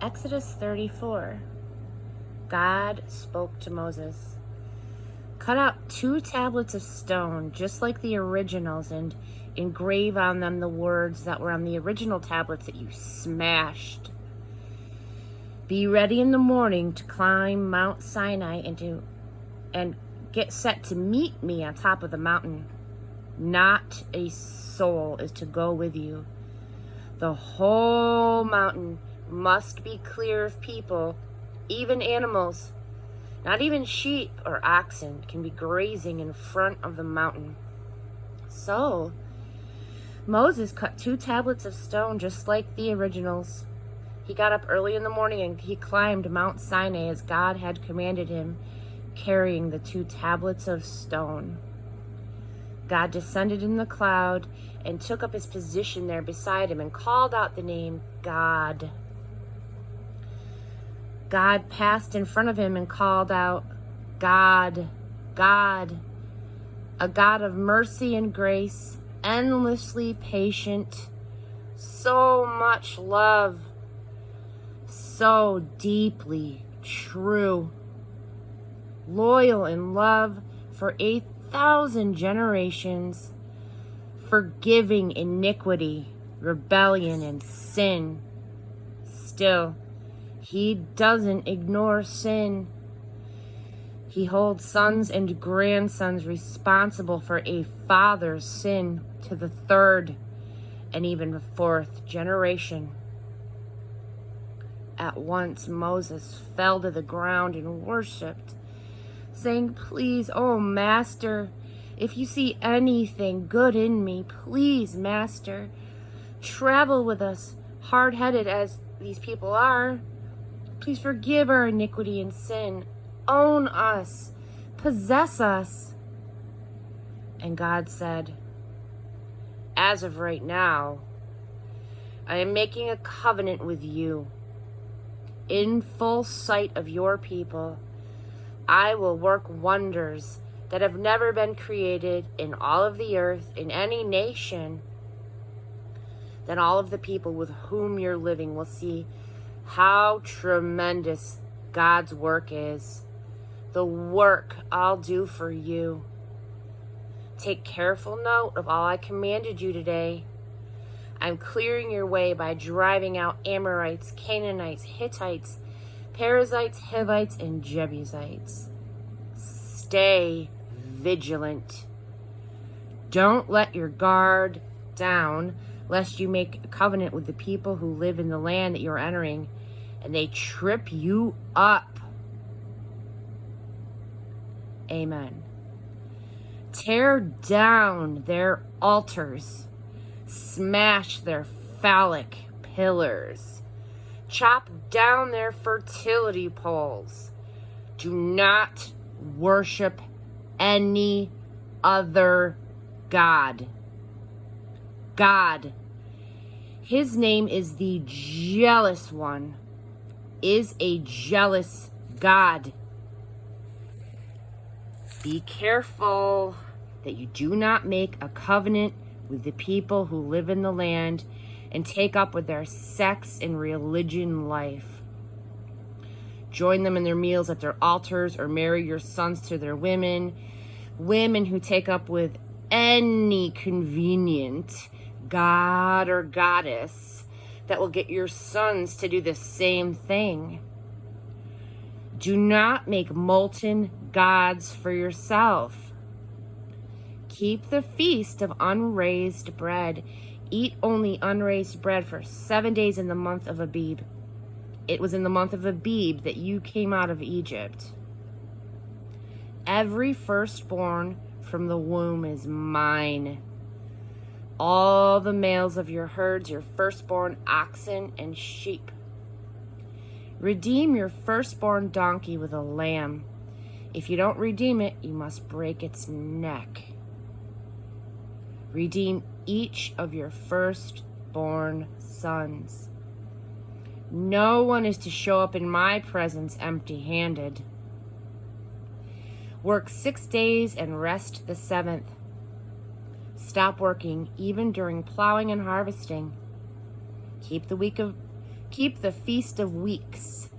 Exodus 34. God spoke to Moses. Cut out 2 tablets of stone, just like the originals, and engrave on them the words that were on the original tablets that you smashed. Be ready in the morning to climb Mount Sinai and get set to meet me on top of the mountain. Not a soul is to go with you. The whole mountain must be clear of people, even animals. Not even sheep or oxen can be grazing in front of the mountain. So Moses cut 2 tablets of stone just like the originals. He got up early in the morning and he climbed Mount Sinai as God had commanded him, carrying the 2 tablets of stone. God descended in the cloud and took up his position there beside him and called out the name God. God passed in front of him and called out, God, God, a God of mercy and grace, endlessly patient, so much love, so deeply true, loyal in love for 8,000 generations, forgiving iniquity, rebellion, and sin. Still, he doesn't ignore sin. He holds sons and grandsons responsible for a father's sin to the 3rd and even 4th generation. At once Moses fell to the ground and worshipped, saying, Please, oh Master, if you see anything good in me, please, Master, travel with us, hard-headed as these people are. Please forgive our iniquity and sin. Own us. Possess us. And God said, As of right now, I am making a covenant with you. In full sight of your people, I will work wonders that have never been created in all of the earth, in any nation. Then all of the people with whom you're living will see how tremendous God's work is. The work I'll do for you. Take careful note of all I commanded you today. I'm clearing your way by driving out Amorites, Canaanites, Hittites, Perizzites, Hivites, and Jebusites. Stay vigilant. Don't let your guard down, lest you make a covenant with the people who live in the land that you're entering, and they trip you up. Amen. Tear down their altars. Smash their phallic pillars. Chop down their fertility poles. Do not worship any other God. God, his name is the Jealous One, is a jealous God. Be careful that you do not make a covenant with the people who live in the land and take up with their sex and religion life. Join them in their meals at their altars, or marry your sons to their women who take up with any convenient god or goddess that will get your sons to do the same thing. Do not make molten gods for yourself. Keep the feast of unraised bread. Eat only unraised bread for 7 days in the month of Abib. It was in the month of Abib that you came out of Egypt. Every firstborn from the womb is mine. All the males of your herds, your firstborn oxen and sheep. Redeem your firstborn donkey with a lamb. If you don't redeem it, you must break its neck. Redeem each of your firstborn sons. No one is to show up in my presence empty-handed. Work 6 days and rest the 7th. Stop working even during plowing and harvesting. Keep the week of Keep the Feast of Weeks,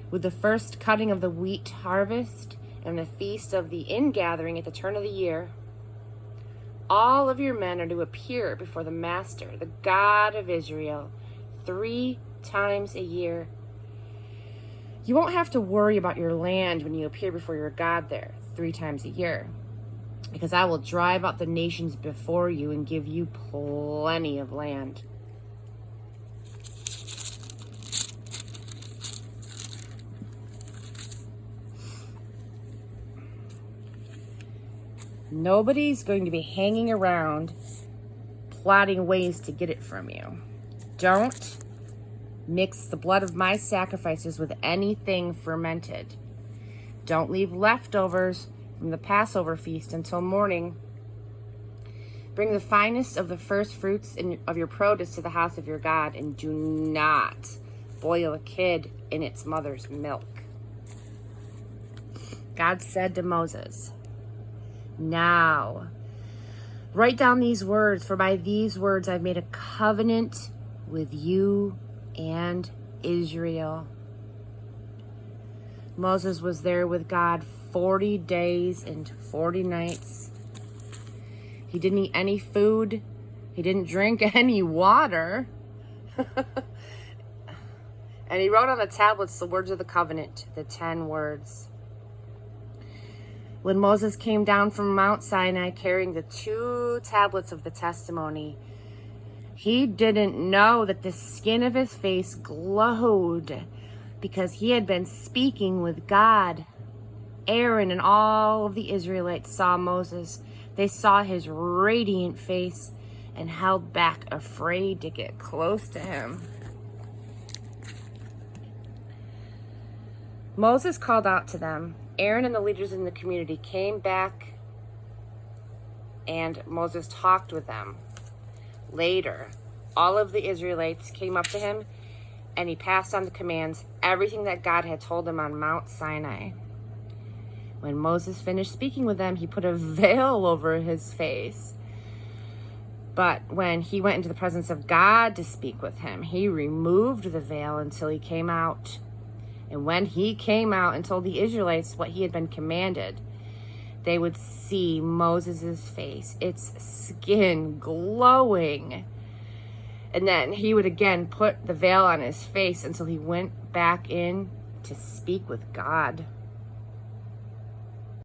with the first cutting of the wheat harvest and the feast of the ingathering at the turn of the year. All of your men are to appear before the Master, the God of Israel, 3 times a year. You won't have to worry about your land when you appear before your God there 3 times a year, because I will drive out the nations before you and give you plenty of land. Nobody's going to be hanging around plotting ways to get it from you. Don't mix the blood of my sacrifices with anything fermented. Don't leave leftovers from the Passover feast until morning. Bring the finest of the first fruits of your produce to the house of your God, and do not boil a kid in its mother's milk. God said to Moses, "Now, write down these words, for by these words I've made a covenant with you and Israel." Moses was there with God 40 days and 40 nights. He didn't eat any food. He didn't drink any water. And he wrote on the tablets the words of the covenant, the 10 words. When Moses came down from Mount Sinai carrying the 2 tablets of the testimony, he didn't know that the skin of his face glowed because he had been speaking with God. Aaron and all of the Israelites saw Moses. They saw his radiant face and held back, afraid to get close to him. Moses called out to them. Aaron and the leaders in the community came back, and Moses talked with them. Later, all of the Israelites came up to him, and he passed on the commands, everything that God had told him on Mount Sinai. When Moses finished speaking with them, he put a veil over his face. But when he went into the presence of God to speak with him, he removed the veil until he came out. And when he came out and told the Israelites what he had been commanded, they would see Moses' face, its skin glowing. And then he would again put the veil on his face until he went back in to speak with God.